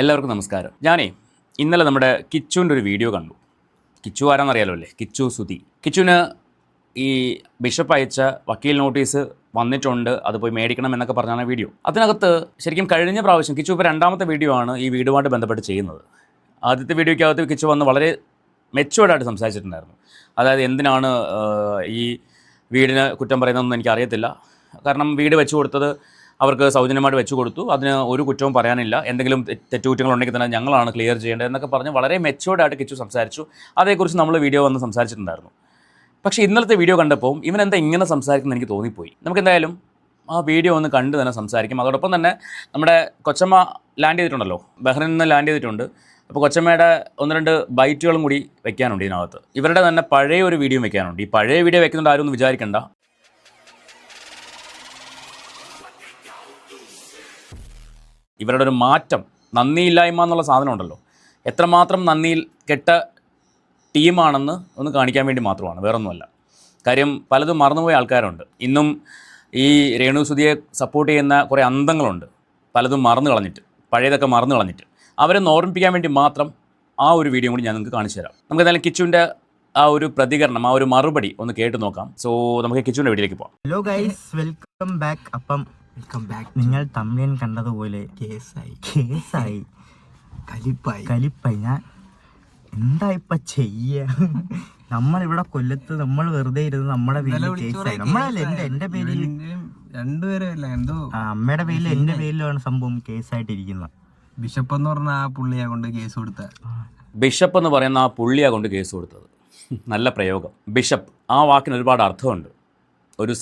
എല്ലാവർക്കും നമസ്കാരം. ഇന്നലെ നമ്മുടെ കിച്ചുവിൻ്റെ ഒരു വീഡിയോ കണ്ടു. കിച്ചു ആരാന്നറിയാലോ അല്ലേ? കിച്ചു സുധി. കിച്ചുവിന് ഈ ബിഷപ്പ് അയച്ച വക്കീൽ നോട്ടീസ് വന്നിട്ടുണ്ട്, അത് പോയി മേടിക്കണം എന്നൊക്കെ പറഞ്ഞാണ് വീഡിയോ. അതിനകത്ത് ശരിക്കും കഴിഞ്ഞ പ്രാവശ്യം കിച്ചു ഇപ്പോൾ രണ്ടാമത്തെ വീഡിയോ ആണ് ഈ വീടുമായിട്ട് ബന്ധപ്പെട്ട് ചെയ്യുന്നത്. ആദ്യത്തെ വീഡിയോയ്ക്കകത്ത് കിച്ചു വന്ന് വളരെ മെച്ചുവേർഡായിട്ട് സംസാരിച്ചിട്ടുണ്ടായിരുന്നു. അതായത് എന്തിനാണ് ഈ വീടിന് കുറ്റം പറയുന്നതെന്ന് എനിക്കറിയത്തില്ല, കാരണം വീട് വെച്ച് കൊടുത്തത് അവർക്ക് സൗജന്യമായിട്ട് വെച്ച് കൊടുത്തു, അതിന് ഒരു കുറ്റവും പറയാനില്ല, എന്തെങ്കിലും തെറ്റുകുറ്റങ്ങളുണ്ടെങ്കിൽ തന്നെ ഞങ്ങളാണ് ക്ലിയർ ചെയ്യേണ്ടത് എന്നൊക്കെ പറഞ്ഞ് വളരെ മെച്ചുവേർഡായിട്ട് കിച്ചു സംസാരിച്ചു. അതേക്കുറിച്ച് നമ്മൾ വീഡിയോ വന്ന് സംസാരിച്ചിട്ടുണ്ടായിരുന്നു. പക്ഷേ ഇന്നലത്തെ വീഡിയോ കണ്ടപ്പോൾ ഇവൻ എന്താ ഇങ്ങനെ സംസാരിക്കുന്നത് എനിക്ക് തോന്നിപ്പോയി. നമുക്കെന്തായാലും ആ വീഡിയോ ഒന്ന് കണ്ട് തന്നെ സംസാരിക്കും. അതോടൊപ്പം തന്നെ നമ്മുടെ കൊച്ചമ്മ ലാൻഡ് ചെയ്തിട്ടുണ്ടല്ലോ, ബഹ്റിനിൽ നിന്ന് ലാൻഡ് ചെയ്തിട്ടുണ്ട്. അപ്പോൾ കൊച്ചമ്മയുടെ ഒന്ന് രണ്ട് ബൈറ്റുകളും കൂടി വെക്കാനുണ്ട് ഇതിനകത്ത്. ഇവരുടെ തന്നെ പഴയ ഒരു വീഡിയോ വെക്കാനുണ്ട്. ഈ പഴയ വീഡിയോ വെക്കുന്നുണ്ട് ആരും ഒന്നും വിചാരിക്കണ്ട. ഇവരുടെ ഒരു മാറ്റം, നന്ദിയില്ലായ്മ എന്നുള്ള സാധനം ഉണ്ടല്ലോ, എത്രമാത്രം നന്ദിയിൽ കെട്ട ടീമാണെന്ന് ഒന്ന് കാണിക്കാൻ വേണ്ടി മാത്രമാണ്, വേറൊന്നുമല്ല. കാര്യം പലതും മറന്നുപോയ ആൾക്കാരുണ്ട്. ഇന്നും ഈ രേണു സുധിയെ സപ്പോർട്ട് ചെയ്യുന്ന കുറേ അന്തങ്ങളുണ്ട്, പലതും മറന്നു കളഞ്ഞിട്ട്, പഴയതൊക്കെ മറന്നു കളഞ്ഞിട്ട്. അവരെ ഓർമ്മിപ്പിക്കാൻ വേണ്ടി മാത്രം ആ ഒരു വീഡിയോ കൂടി ഞാൻ നിങ്ങൾക്ക് കാണിച്ചു തരാം. നമുക്ക് എന്തായാലും കിച്ചുവിൻ്റെ ആ ഒരു പ്രതികരണം, ആ ഒരു മറുപടി ഒന്ന് കേട്ട് നോക്കാം. സോ നമുക്ക് കിച്ചുവിൻ്റെ വീഡിയോയിലേക്ക് പോകാം. Hello guys, welcome back. അപ്പം നിങ്ങൾ തമ്മിൽ കണ്ടതുപോലെ കേസായി കലിപ്പായി. ഞാൻ എന്താ ഇപ്പൊ ചെയ്യ? നമ്മളിവിടെ കൊല്ലത്ത് നമ്മൾ വെറുതെ ഇരുന്ന് നമ്മുടെ പേരിൽ കേസായി. നമ്മളല്ല, എന്റെ പേരിൽ അമ്മയുടെ പേരിൽ എന്റെ പേരിലാണ് സംഭവം കേസായിട്ടിരിക്കുന്നത്. ബിഷപ്പ് എന്ന് പറഞ്ഞ ആ പുള്ളിയാ കൊണ്ട് കേസ് കൊടുത്ത ബിഷപ്പ് എന്ന് പറയുന്ന ആ പുള്ളിയാ കൊണ്ട് കേസ് കൊടുത്തത്. നല്ല പ്രയോഗം. ബിഷപ്പ്, ആ വാക്കിന് ഒരുപാട് അർത്ഥമുണ്ട്. ഒരു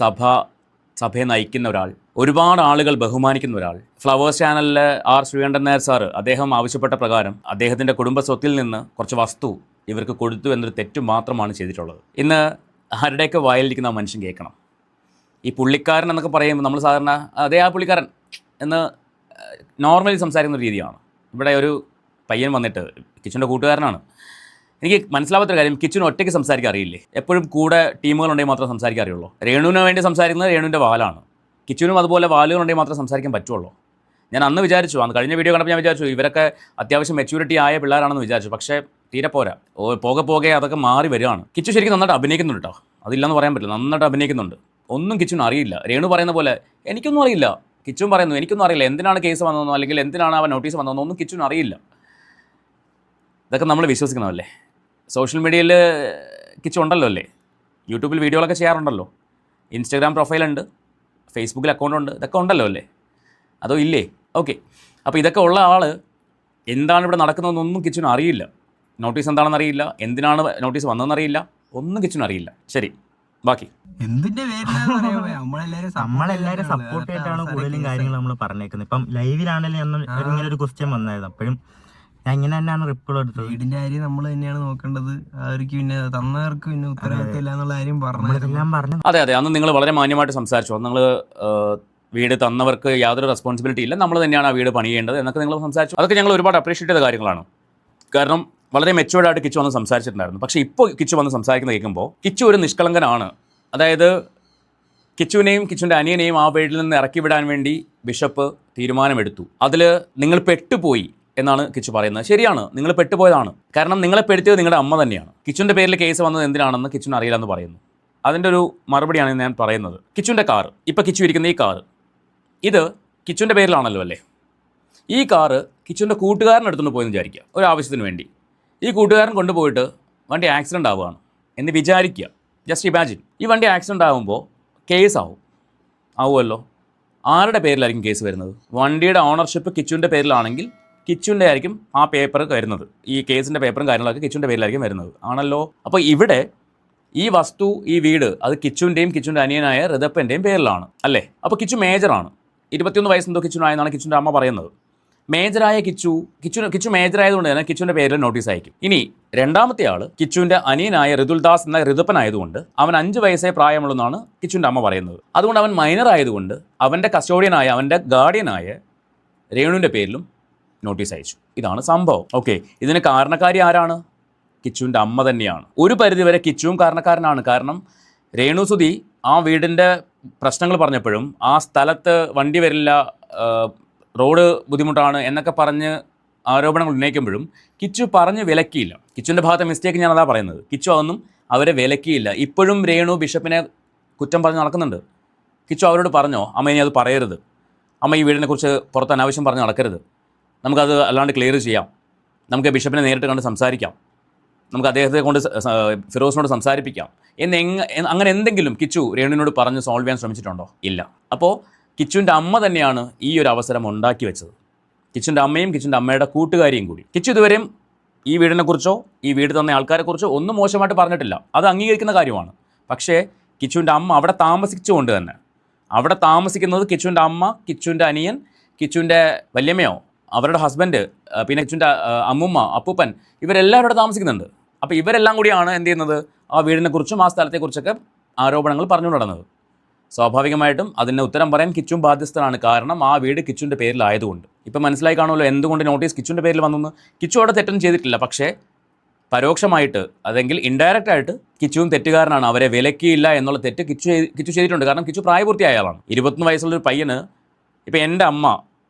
സഭയെ നയിക്കുന്ന ഒരാൾ, ഒരുപാട് ആളുകൾ ബഹുമാനിക്കുന്ന ഒരാൾ. ഫ്ലവേഴ്സ് ചാനലിലെ ആർ ശ്രീകണ്ഠൻ നായർ സാറ് അദ്ദേഹം ആവശ്യപ്പെട്ട പ്രകാരം അദ്ദേഹത്തിൻ്റെ കുടുംബ സ്വത്തിൽ നിന്ന് കുറച്ച് വസ്തു ഇവർക്ക് കൊടുത്തു എന്നൊരു തെറ്റ് മാത്രമാണ് ചെയ്തിട്ടുള്ളത്. ഇന്ന് ആരുടെയൊക്കെ വായിലിരിക്കുന്ന ആ മനുഷ്യൻ കേൾക്കണം. ഈ പുള്ളിക്കാരൻ എന്നൊക്കെ പറയുമ്പോൾ നമ്മൾ സാധാരണ അതേ ആ പുള്ളിക്കാരൻ എന്ന് നോർമലി സംസാരിക്കുന്ന രീതിയാണ്. ഇവിടെ ഒരു പയ്യൻ വന്നിട്ട് കിച്ചുവിൻ്റെ കൂട്ടുകാരനാണ്. എനിക്ക് മനസ്സിലാവാത്തൊരു കാര്യം, കിച്ചുവിന് ഒറ്റയ്ക്ക് സംസാരിക്കാൻ അറിയില്ലേ? എപ്പോഴും കൂടെ ടീമുകളുണ്ടെങ്കിൽ മാത്രമേ സംസാരിക്കാൻ അറിയുള്ളൂ. രേണുവിന് വേണ്ടി സംസാരിക്കുന്നത് രേണുവിൻ്റെ വാലാണ്. കിച്ചുവിനും അതുപോലെ വാലുകളുണ്ടെങ്കിൽ മാത്രമേ സംസാരിക്കാൻ പറ്റുള്ളൂ. ഞാൻ അന്ന് വിചാരിച്ചു, അന്ന് കഴിഞ്ഞ വീഡിയോ കണ്ടപ്പോൾ ഞാൻ വിചാരിച്ചു ഇവരൊക്കെ അത്യാവശ്യം മെച്യൂരിറ്റി ആയ പിള്ളേരാണെന്ന് വിചാരിച്ചു. പക്ഷേ തീരെ പോരാ. പോകെ അതൊക്കെ മാറി വരികയാണ്. കിച്ചു ശരിക്കും നന്നായിട്ട് അഭിനയിക്കുന്നുണ്ട് കേട്ടോ, അതില്ലെന്ന് പറയാൻ പറ്റില്ല. നന്നായിട്ട് അഭിനയിക്കുന്നുണ്ട്. ഒന്നും കിച്ചുവിന് അറിയില്ല. രേണു പറയുന്ന പോലെ എനിക്കൊന്നും അറിയില്ല. കിച്ചുവും പറയുന്നു എനിക്കൊന്നും അറിയില്ല, എന്തിനാണ് കേസ് വന്നതെന്നോ അല്ലെങ്കിൽ എന്തിനാണ് അവൻ നോട്ടീസ് വന്നതെന്നോ ഒന്നും കിച്ചുവിന് അറിയില്ല. ഇതൊക്കെ നമ്മൾ വിശ്വസിക്കണമല്ലേ? സോഷ്യൽ മീഡിയയിൽ കിച്ചു ഉണ്ടല്ലോ അല്ലേ? യൂട്യൂബിൽ വീഡിയോകളൊക്കെ ചെയ്യാറുണ്ടല്ലോ, ഇൻസ്റ്റാഗ്രാം പ്രൊഫൈലുണ്ട്, ഫേസ്ബുക്കിൽ അക്കൗണ്ടുണ്ട്, ഇതൊക്കെ ഉണ്ടല്ലോ അല്ലേ? അതോ ഇല്ലേ? ഓക്കെ. അപ്പോൾ ഇതൊക്കെ ഉള്ള ആൾ എന്താണ് ഇവിടെ നടക്കുന്നതെന്നൊന്നും കിച്ചുവിന് അറിയില്ല. നോട്ടീസ് എന്താണെന്ന് അറിയില്ല, എന്തിനാണ് നോട്ടീസ് വന്നതെന്നറിയില്ല, ഒന്നും കിച്ചുവിന് അറിയില്ല. ശരി, ബാക്കി എന്തിന്റെ നമ്മളെല്ലാരും സപ്പോർട്ട് ചെയ്തിട്ടാണ് കൂടുതലും കാര്യങ്ങൾ നമ്മൾ പറഞ്ഞേക്കുന്നത്. ഇപ്പം ലൈവിലാണെങ്കിലും ഇങ്ങനെ ഒരു ക്വസ്റ്റ്യൻ വന്നായിരുന്നു, അപ്പോഴും ഞാൻ ഇങ്ങനെ തന്നെയാണ് റിപ്ലൈ എടുത്തത്. വീടിന്റെ കാര്യം നമ്മൾ തന്നെയാണ് നോക്കേണ്ടത്. അവർക്ക് പിന്നെ തന്നവർക്ക് പിന്നെ ഉത്തരവാദിത്തം എന്നുള്ള കാര്യം പറഞ്ഞു. അതെ, അന്ന് നിങ്ങൾ വളരെ മാന്യമായിട്ട് സംസാരിച്ചു. അന്ന് നിങ്ങൾ വീട് തന്നവർക്ക് യാതൊരു റെസ്പോൺസിബിലിറ്റി ഇല്ല, നമ്മൾ തന്നെയാണ് ആ വീട് പണിയേണ്ടത് എന്നൊക്കെ നിങ്ങൾ സംസാരിച്ചു. അതൊക്കെ ഞങ്ങൾ ഒരുപാട് അപ്രീഷിയേറ്റ് ചെയ്ത കാര്യങ്ങളാണ്. കാരണം വളരെ മെച്ചുവേർഡായിട്ട് കിച്ചു വന്ന് സംസാരിച്ചിട്ടുണ്ടായിരുന്നു. പക്ഷേ ഇപ്പോൾ കിച്ചു വന്ന് സംസാരിക്കുന്നത് കേൾക്കുമ്പോൾ കിച്ചു ഒരു നിഷ്കളങ്കനാണ്. അതായത് കിച്ചുവിനെയും കിച്ചുവിൻ്റെ അനിയനെയും ആ വീട്ടിൽ നിന്ന് ഇറക്കി വിടാൻ വേണ്ടി ബിഷപ്പ് തീരുമാനമെടുത്തു. അതിൽ നിങ്ങൾ പെട്ടുപോയി എന്നാണ് കിച്ചു പറയുന്നത്. ശരിയാണ്, നിങ്ങൾ പെട്ടുപോയതാണ്. കാരണം നിങ്ങളെ പെടുത്തിയത് നിങ്ങളുടെ അമ്മ തന്നെയാണ്. കിച്ചുവിൻ്റെ പേരിൽ കേസ് വന്നത് എന്തിനാണെന്ന് കിച്ചുവിന് അറിയില്ല എന്ന് പറയുന്നു. അതിൻ്റെ ഒരു മറുപടിയാണ് ഞാൻ പറയുന്നത്. കിച്ചുവിൻ്റെ കാറ്, ഇപ്പോൾ കിച്ചു ഇരിക്കുന്ന ഈ കാറ്, ഇത് കിച്ചുവിൻ്റെ പേരിലാണല്ലോ അല്ലേ? ഈ കാറ് കിച്ചുവിൻ്റെ കൂട്ടുകാരൻ എടുത്തുകൊണ്ട് പോയെന്ന് വിചാരിക്കുക, ഒരു ആവശ്യത്തിന് വേണ്ടി. ഈ കൂട്ടുകാരൻ കൊണ്ടുപോയിട്ട് വണ്ടി ആക്സിഡൻ്റ് ആവുകയാണ് എന്ന് വിചാരിക്കുക. Just imagine. ഈ വണ്ടി ആക്സിഡൻ്റ് ആകുമ്പോൾ ആവുമല്ലോ. ആരുടെ പേരിലായിരിക്കും കേസ് വരുന്നത്? വണ്ടിയുടെ ഓണർഷിപ്പ് കിച്ചുവിൻ്റെ പേരിലാണെങ്കിൽ കിച്ചുവിൻ്റെ ആയിരിക്കും ആ പേപ്പർ വരുന്നത്. ഈ കേസിൻ്റെ പേപ്പറും കാര്യങ്ങളൊക്കെ കിച്ചുവിൻ്റെ പേരിലായിരിക്കും വരുന്നത്, ആണല്ലോ. അപ്പോൾ ഇവിടെ ഈ വസ്തു, ഈ വീട്, അത് കിച്ചുവിൻ്റെയും കിച്ചുവിൻ്റെ അനിയനായ ഋതപ്പൻ്റെയും പേരിലാണ് അല്ലേ? അപ്പോൾ കിച്ചു മേജറാണ്. 21 വയസ്സെന്തോ കിച്ചുവിനായെന്നാണ് കിച്ചുവിൻ്റെ അമ്മ പറയുന്നത്. മേജറായ കിച്ചു മേജറായതുകൊണ്ട് തന്നെ കിച്ചുവിൻ്റെ പേരിൽ നോട്ടീസ് അയക്കും. ഇനി രണ്ടാമത്തെ ആൾ കിച്ചുവിൻ്റെ അനിയനായ ഋതുൽദാസ് എന്ന ഋതുപ്പനായതുകൊണ്ട് അവൻ 5 വയസ്സേ പ്രായമുള്ളതെന്നാണ് കിച്ചുവിൻ്റെ അമ്മ പറയുന്നത്. അതുകൊണ്ട് അവൻ മൈനർ ആയതുകൊണ്ട് അവൻ്റെ കസ്റ്റോഡിയനായ, അവൻ്റെ ഗാർഡിയനായ രേണുവിൻ്റെ പേരിലും നോട്ടീസ് അയച്ചു. ഇതാണ് സംഭവം. ഓക്കെ, ഇതിന് കാരണക്കാരി ആരാണ്? കിച്ചുവിൻ്റെ അമ്മ തന്നെയാണ്. ഒരു പരിധിവരെ കിച്ചുവും കാരണക്കാരനാണ്. കാരണം രേണു സുധി ആ വീടിൻ്റെ പ്രശ്നങ്ങൾ പറഞ്ഞപ്പോഴും ആ സ്ഥലത്ത് വണ്ടി വരില്ല, റോഡ് ബുദ്ധിമുട്ടാണ് എന്നൊക്കെ പറഞ്ഞ് ആരോപണങ്ങൾ ഉന്നയിക്കുമ്പോഴും കിച്ചു പറഞ്ഞ് വിലക്കിയില്ല. കിച്ചുവിൻ്റെ ഭാഗത്തെ മിസ്റ്റേക്ക് ഞാൻ അതാ പറയുന്നത്. കിച്ചു അതൊന്നും അവരെ വിലക്കിയില്ല. ഇപ്പോഴും രേണു ബിഷപ്പിനെ കുറ്റം പറഞ്ഞ് നടക്കുന്നുണ്ട്. കിച്ചു അവരോട് പറഞ്ഞോ, അമ്മ ഇനി അത് പറയരുത്, അമ്മ ഈ വീടിനെക്കുറിച്ച് പുറത്ത് അനാവശ്യം പറഞ്ഞ് നടക്കരുത്, നമുക്കത് അല്ലാണ്ട് ക്ലിയർ ചെയ്യാം, നമുക്ക് ബിഷപ്പിനെ നേരിട്ട് കണ്ട് സംസാരിക്കാം, നമുക്ക് അദ്ദേഹത്തെ കൊണ്ട് ഫിറോസിനോട് സംസാരിപ്പിക്കാം അങ്ങനെ എന്തെങ്കിലും കിച്ചു രേണുവിനോട് പറഞ്ഞ് സോൾവ് ചെയ്യാൻ ശ്രമിച്ചിട്ടുണ്ടോ? ഇല്ല. അപ്പോൾ കിച്ചുവിൻ്റെ അമ്മ തന്നെയാണ് ഈ ഒരു അവസരം ഉണ്ടാക്കി വെച്ചത്. കിച്ചുവിൻ്റെ അമ്മയും കിച്ചുവിൻ്റെ അമ്മയുടെ കൂട്ടുകാരിയും കൂടി. കിച്ചു ഇതുവരെയും ഈ വീടിനെക്കുറിച്ചോ ഈ വീട് തന്ന ആൾക്കാരെക്കുറിച്ചോ ഒന്നും മോശമായിട്ട് പറഞ്ഞിട്ടില്ല. അത് അംഗീകരിക്കുന്ന കാര്യമാണ്. പക്ഷേ കിച്ചുവിൻ്റെ അമ്മ അവിടെ താമസിച്ചുകൊണ്ട് തന്നെ, അവിടെ താമസിക്കുന്നത് കിച്ചുവിൻ്റെ അമ്മ, കിച്ചുവിൻ്റെ അനിയൻ, കിച്ചുവിൻ്റെ വല്യമ്മയോ അവരുടെ ഹസ്ബൻഡ്, പിന്നെ കിച്ചുവിൻ്റെ അമ്മുമ്മ, അപ്പൂപ്പൻ, ഇവരെല്ലാവരും അവിടെ താമസിക്കുന്നുണ്ട്. അപ്പോൾ ഇവരെല്ലാം കൂടിയാണ് എന്ത് ചെയ്യുന്നത്, ആ വീടിനെക്കുറിച്ചും ആ സ്ഥലത്തെക്കുറിച്ചൊക്കെ ആരോപണങ്ങൾ പറഞ്ഞുകൊണ്ട് നടന്നത്. സ്വാഭാവികമായിട്ടും അതിന് ഉത്തരം പറയാൻ കിച്ചും ബാധ്യസ്ഥനാണ്. കാരണം ആ വീട് കിച്ചുവിൻ്റെ പേരിലായതുകൊണ്ട്. ഇപ്പം മനസ്സിലായി കാണുമല്ലോ എന്തുകൊണ്ട് നോട്ടീസ് കിച്ചുവിൻ്റെ പേരിൽ വന്നു. കിച്ചു അവിടെ തെറ്റൊന്നും ചെയ്തിട്ടില്ല. പക്ഷേ പരോക്ഷമായിട്ട് അതെങ്കിൽ ഇൻഡയറക്റ്റ് ആയിട്ട് കിച്ചുവും തെറ്റുകാരനാണ്. അവരെ വിലക്കിയില്ല എന്നുള്ള തെറ്റ് കിച്ചു ചെയ്തിട്ടുണ്ട്. കാരണം കിച്ചു പ്രായപൂർത്തിയായ ആളാണ്. 21 വയസ്സുള്ളൊരു പയ്യന്, ഇപ്പം എൻ്റെ അമ്മ,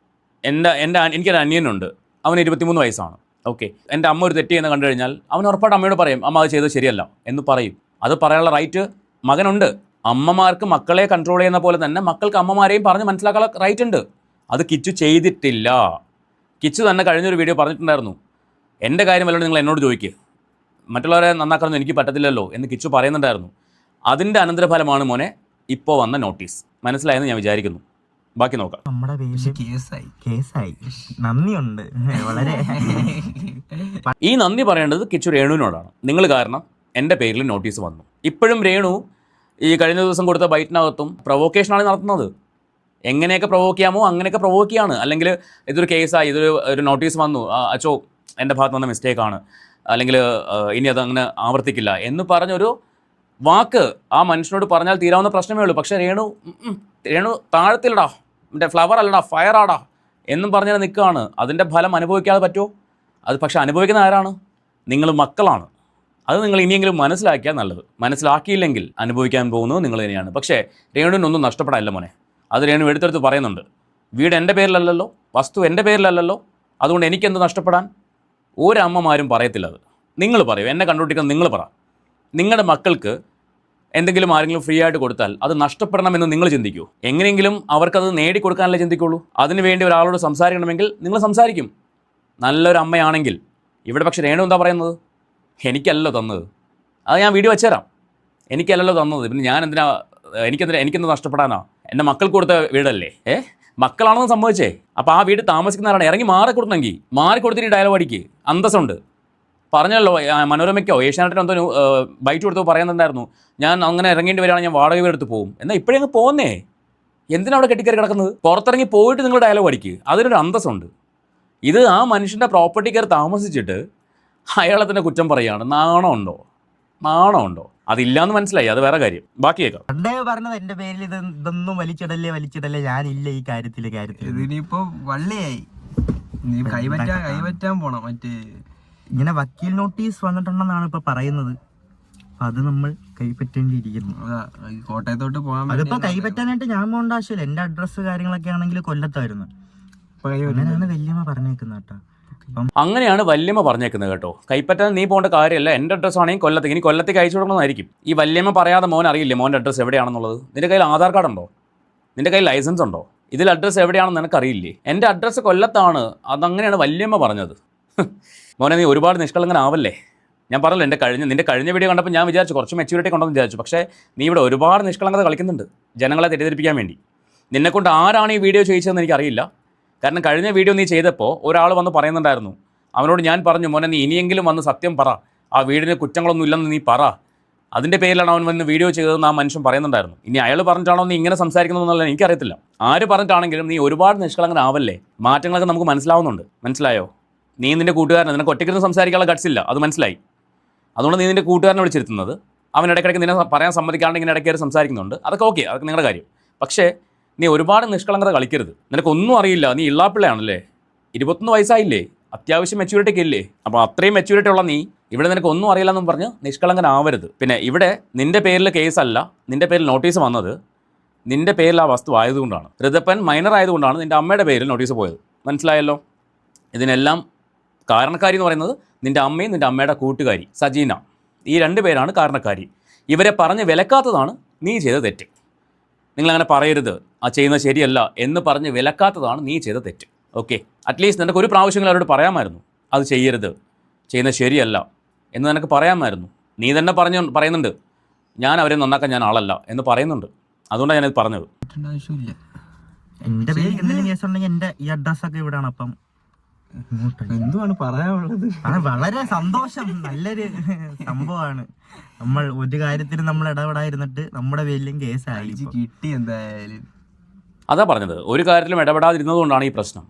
എനിക്കൊരു അനിയനുണ്ട്, അവന് 23 വയസ്സാണ്. ഓക്കെ, എൻ്റെ അമ്മ ഒരു തെറ്റ് ചെയ്യുന്ന കണ്ടു കഴിഞ്ഞാൽ അവൻ ഉറപ്പായിട്ട് അമ്മയോട് പറയും, അമ്മ അത് ചെയ്തത് ശരിയല്ല എന്ന് പറയും. അത് പറയാനുള്ള റൈറ്റ് മകനുണ്ട്. അമ്മമാർക്ക് മക്കളെ കൺട്രോൾ ചെയ്യുന്ന പോലെ തന്നെ മക്കൾക്ക് അമ്മമാരെയും പറഞ്ഞ് മനസ്സിലാക്കാനുള്ള റൈറ്റ് ഉണ്ട്. അത് കിച്ചു ചെയ്തിട്ടില്ല. കിച്ചു തന്നെ കഴിഞ്ഞൊരു വീഡിയോ പറഞ്ഞിട്ടുണ്ടായിരുന്നു, എൻ്റെ കാര്യം വല്ലതും നിങ്ങൾ എന്നോട് ചോദിക്കുക, മറ്റുള്ളവരെ നന്നാക്കാനൊന്നും എനിക്ക് പറ്റത്തില്ലല്ലോ എന്ന് കിച്ചു പറയുന്നുണ്ടായിരുന്നു. അതിൻ്റെ അനന്തരഫലമാണ് മോനെ ഇപ്പോൾ വന്ന നോട്ടീസ്. മനസ്സിലായെന്ന് ഞാൻ വിചാരിക്കുന്നു. ബാക്കി നോക്കാം. നമ്മുടെ പേര് കേസായി. നന്ദിയുണ്ട് വളരെ. ഈ നന്ദി പറയേണ്ടത് കിച്ചു രേണുവിനോടാണ്. നിങ്ങൾ കാരണം എൻ്റെ പേരിൽ നോട്ടീസ് വന്നു. ഇപ്പോഴും രേണു ഈ കഴിഞ്ഞ ദിവസം കൊടുത്ത ബൈറ്റിനകത്തും പ്രൊവോക്കേഷനാണ് നടത്തുന്നത്. എങ്ങനെയൊക്കെ പ്രൊവോക്ക് ചെയ്യാമോ അങ്ങനെയൊക്കെ പ്രൊവോക്ക് ചെയ്യാണ്. അല്ലെങ്കിൽ ഇതൊരു കേസായി, ഒരു നോട്ടീസ് വന്നു, അച്ചോ എൻ്റെ ഭാഗത്ത് വന്ന മിസ്റ്റേക്കാണ്, അല്ലെങ്കിൽ ഇനി അതങ്ങനെ ആവർത്തിക്കില്ല എന്ന് പറഞ്ഞൊരു വാക്ക് ആ മനുഷ്യനോട് പറഞ്ഞാൽ തീരാവുന്ന പ്രശ്നമേ ഉള്ളൂ. പക്ഷേ രേണു താഴത്തിലടാ, മറ്റേ ഫ്ലവർ അല്ലടാ ഫയറാടാ എന്നും പറഞ്ഞാൽ നിൽക്കുകയാണ്. അതിൻ്റെ ഫലം അനുഭവിക്കാതെ പറ്റുമോ? അത് പക്ഷേ അനുഭവിക്കുന്ന ആരാണ്? നിങ്ങൾ മക്കളാണ്. അത് നിങ്ങൾ ഇനിയെങ്കിലും മനസ്സിലാക്കിയാൽ നല്ലത്. മനസ്സിലാക്കിയില്ലെങ്കിൽ അനുഭവിക്കാൻ പോകുന്നത് നിങ്ങൾ തന്നെയാണ്. പക്ഷേ രേണുവിനൊന്നും നഷ്ടപ്പെടാനില്ല മോനെ. അത് രേണു എടുത്തെടുത്ത് പറയുന്നുണ്ട്. വീട് എൻ്റെ പേരിലല്ലല്ലോ, വസ്തു എൻ്റെ പേരിലല്ലല്ലോ, അതുകൊണ്ട് എനിക്കെന്ത് നഷ്ടപ്പെടാൻ? ഒരമ്മമാരും പറയത്തില്ല. അത് നിങ്ങൾ പറയൂ. എന്നെ കണ്ടുപിടിക്കുന്നത് നിങ്ങൾ പറ. നിങ്ങളുടെ മക്കൾക്ക് എന്തെങ്കിലും ആരെങ്കിലും ഫ്രീ ആയിട്ട് കൊടുത്താൽ അത് നഷ്ടപ്പെടണമെന്ന് നിങ്ങൾ ചിന്തിക്കൂ. എങ്ങനെയെങ്കിലും അവർക്കത് നേടിക്കൊടുക്കാനല്ലേ ചിന്തിക്കുള്ളൂ. അതിനുവേണ്ടി ഒരാളോട് സംസാരിക്കണമെങ്കിൽ നിങ്ങൾ സംസാരിക്കും, നല്ലൊരു അമ്മയാണെങ്കിൽ. ഇവിടെ പക്ഷേ രേണു എന്താ പറയുന്നത്? എനിക്കല്ലോ തന്നത്. അത് ഞാൻ വീഡിയോ വെച്ചുതരാം. എനിക്കല്ലല്ലോ തന്നത്, പിന്നെ ഞാൻ എനിക്കെന്ത് നഷ്ടപ്പെടാനാ? എൻ്റെ മക്കൾക്ക് കൊടുത്ത വീടല്ലേ? മക്കളാണെന്ന് സംഭവിച്ചേ. അപ്പോൾ ആ വീട് താമസിക്കുന്നവരാണ്. ഇറങ്ങി മാറിക്കൊടുത്തെങ്കിൽ മാറിക്കൊടുത്തിട്ട് ഡയലോഗ് അടിക്ക്. അന്തസ്സുണ്ട്. പറഞ്ഞല്ലോ, മനോരമയ്ക്കോ ഏഷ്യാനെറ്റിനോ എന്തോ ബൈറ്റ് കൊടുത്തോ പറയുന്നുണ്ടായിരുന്നു, ഞാൻ അങ്ങനെ ഇറങ്ങേണ്ടി വരികയാണെങ്കിൽ ഞാൻ വാടക വീടെടുത്ത് പോകും. എന്നാൽ ഇപ്പോഴേ അങ്ങ് പോകുന്നേ. എന്തിനാണ് അവിടെ കെട്ടിക്കയറി കിടക്കുന്നത്? പുറത്തിറങ്ങി പോയിട്ട് നിങ്ങൾ ഡയലോഗ് അടിക്ക്. അതിനൊരു അന്തസ്സുണ്ട്. ഇത് ആ മനുഷ്യൻ്റെ പ്രോപ്പർട്ടി കയറി താമസിച്ചിട്ട് അയാളെ തന്നെ കുറ്റം പറയുകയാണ്. നാണമുണ്ടോ? അതില്ലാന്ന് മനസ്സിലായി, അത് വേറെ കാര്യം. ബാക്കി കേൾക്കാം. പറഞ്ഞത് എൻ്റെ പേരിൽ ഇതൊന്നും വലിച്ചിടല്ലേ, ഞാനില്ല ഈ കാര്യത്തിൽ. ഇതിനിപ്പോ വള്ളിയായി. നീ കൈപറ്റാൻ പോണം. മറ്റേ ഇങ്ങനെ വക്കീൽ നോട്ടീസ് വന്നിട്ടുണ്ടെന്നാണ് ഇപ്പൊ പറയുന്നത്. അത് നമ്മൾ കൈപ്പറ്റേണ്ടിയിരിക്കുന്നു. കോട്ടയത്തോട്ട് പോകാൻ അതിപ്പോ കൈപ്പറ്റാനായിട്ട് ഞാൻ പോകേണ്ട ആവശ്യമില്ല. എന്റെ അഡ്രസ്സ് കാര്യങ്ങളൊക്കെ ആണെങ്കിൽ കൊല്ലത്തായിരുന്നു. അങ്ങനെയാണ് വല്യമ്മ പറഞ്ഞേക്കുന്നത് കേട്ടോ. അങ്ങനെയാണ് വല്യമ്മ പറഞ്ഞേക്കുന്നത് കേട്ടോ. കൈപ്പറ്റാൻ നീ പോകേണ്ട കാര്യമല്ല. എൻ്റെ അഡ്രസ്സ് ആണെങ്കിൽ കൊല്ലത്തേക്ക്, ഇനി കൊല്ലത്തേക്ക് അയച്ചു കൊടുക്കണമെന്നായിരിക്കും. ഈ വല്യമ്മ പറയാതെ മോൻ അറിയില്ലേ മോൻ്റെ അഡ്രസ്സ് എവിടെയാണെന്നുള്ളത്? നിൻ്റെ കയ്യിൽ ആധാർ കാർഡ് ഉണ്ടോ? നിൻ്റെ കയ്യിൽ ലൈസൻസ് ഉണ്ടോ? ഇതിൽ അഡ്രസ്സ് എവിടെയാണെന്ന് നിനക്കറിയില്ലേ? എൻ്റെ അഡ്രസ്സ് കൊല്ലത്താണ്. അതങ്ങനെയാണ് വല്യമ്മ പറഞ്ഞത്. മോനെ, നീ ഒരുപാട് നിഷ്കളങ്കനാവല്ലേ. ഞാൻ പറഞ്ഞല്ലോ, നിൻ്റെ കഴിഞ്ഞ വീഡിയോ കണ്ടപ്പോൾ ഞാൻ വിചാരിച്ചു കുറച്ച് മെച്യൂരിറ്റി കൊണ്ടെന്ന് വിചാരിച്ചു. പക്ഷേ നീ ഇവിടെ ഒരുപാട് നിഷ്കളങ്കത കളിക്കുന്നുണ്ട് ജനങ്ങളെ തെറ്റിദ്ധരിപ്പിക്കാൻ വേണ്ടി. നിന്നെക്കൊണ്ട് ആരാണ് ഈ വീഡിയോ ചെയ്യിച്ചതെന്ന് എനിക്കറിയില്ല. കാരണം കഴിഞ്ഞ വീഡിയോ നീ ചെയ്തപ്പോൾ ഒരാൾ വന്ന് പറയുന്നുണ്ടായിരുന്നു, അവനോട് ഞാൻ പറഞ്ഞു, മോനെ നീ ഇനിയെങ്കിലും വന്ന് സത്യം പറ, ആ വീടിന് കുറ്റങ്ങളൊന്നും ഇല്ലെന്ന് നീ പറ, അതിൻ്റെ പേരിലാണ് അവൻ വന്ന് വീഡിയോ ചെയ്തതെന്ന് ആ മനുഷ്യൻ പറയുന്നുണ്ടായിരുന്നു. ഇനി അയാൾ പറഞ്ഞിട്ടാണോ നീ ഇങ്ങനെ സംസാരിക്കുന്നതെന്നുള്ളത് എനിക്കറിയത്തില്ല. ആര് പറഞ്ഞിട്ടാണെങ്കിലും നീ ഒരുപാട് നിഷ്കളങ്കനാവല്ലേ. മാറ്റങ്ങളൊക്കെ നമുക്ക് മനസ്സിലാവുന്നുണ്ട്. മനസ്സിലായോ? നീ നിൻ്റെ കൂട്ടുകാരനെ, നിനക്ക് ഒറ്റയ്ക്കിരുന്ന് സംസാരിക്കാനുള്ള ഗട്ട്സ് ഇല്ല, അത് മനസ്സിലായി. അതുകൊണ്ട് നീ നിൻ്റെ കൂട്ടുകാരനെ വിളിച്ചിരുത്തുന്നത്. അവൻ ഇടയ്ക്കിടയ്ക്ക് നിന്നെ പറയാൻ സമ്മതിക്കാണ്ട് ഇങ്ങനെ ഇടയ്ക്ക് സംസാരിക്കുന്നുണ്ട്. അതൊക്കെ ഓക്കെ, അതൊക്കെ നിങ്ങളുടെ കാര്യം. പക്ഷേ നീ ഒരുപാട് നിഷ്കളങ്കത കളിക്കരുത്. നിനക്കൊന്നും അറിയില്ല, നീ ഇള്ളാപ്പിള്ളയാണല്ലേ. 21 വയസ്സായില്ലേ, അത്യാവശ്യം മെച്യൂരിറ്റി ഇല്ലേ. അപ്പോൾ അത്രയും മെച്യൂരിറ്റി ഉള്ള നീ ഇവിടെ നിനക്ക് ഒന്നും അറിയില്ലെന്നും പറഞ്ഞ് നിഷ്കളങ്കനാവരുത്. പിന്നെ ഇവിടെ നിൻ്റെ പേരിൽ കേസല്ല, നിൻ്റെ പേരിൽ നോട്ടീസ് വന്നത് നിൻ്റെ പേരിൽ ആ വസ്തു ആയതുകൊണ്ടാണ്. ഋതപ്പൻ മൈനർ ആയതുകൊണ്ടാണ് നിൻ്റെ അമ്മയുടെ പേരിൽ നോട്ടീസ് പോയത്. മനസ്സിലായല്ലോ? ഇതിനെല്ലാം കാരണക്കാരി എന്ന് പറയുന്നത് നിൻ്റെ അമ്മയും നിൻ്റെ അമ്മയുടെ കൂട്ടുകാരി സജീന, ഈ 2 പേരാണ് കാരണക്കാരി. ഇവരെ പറഞ്ഞ് വിലക്കാത്തതാണ് നീ ചെയ്ത തെറ്റ്. നിങ്ങളങ്ങനെ പറയരുത്, ആ ചെയ്യുന്നത് ശരിയല്ല എന്ന് പറഞ്ഞ് വിലക്കാത്തതാണ് നീ ചെയ്ത തെറ്റ്. ഓക്കെ, അറ്റ്ലീസ്റ്റ് നിനക്ക് ഒരു പ്രാവശ്യമെങ്കിലും അവരോട് പറയാമായിരുന്നു അത് ചെയ്യരുത്, ചെയ്യുന്നത് ശരിയല്ല എന്ന് നിനക്ക് പറയാമായിരുന്നു. നീ തന്നെ പറയുന്നുണ്ട് ഞാൻ അവരെ നന്നാക്കാൻ ഞാൻ ആളല്ല എന്ന് പറയുന്നുണ്ട്. അതുകൊണ്ടാണ് ഞാനത് പറഞ്ഞത്. ആവശ്യമില്ല. എന്റെ പേര് എന്തെങ്കിലും കേസ് ഉണ്ടെങ്കിൽ എന്റെ ഈ അഡ്രസ്സൊക്കെ ഇവിടാണ്. അപ്പം എന്തുവാണ് പറയാനുള്ളത്? വളരെ സന്തോഷം, നല്ലൊരു സംഭവമാണ്. നമ്മൾ ഒരു കാര്യത്തിന് നമ്മൾ ഇടപെടാതിരുന്നിട്ട് നമ്മുടെ പേരിലും കേസായി കിട്ടി. എന്തായാലും അതാ പറഞ്ഞത്, ഒരു കാര്യത്തിലും ഇടപെടാതിരുന്നതുകൊണ്ടാണ് ഈ പ്രശ്നം.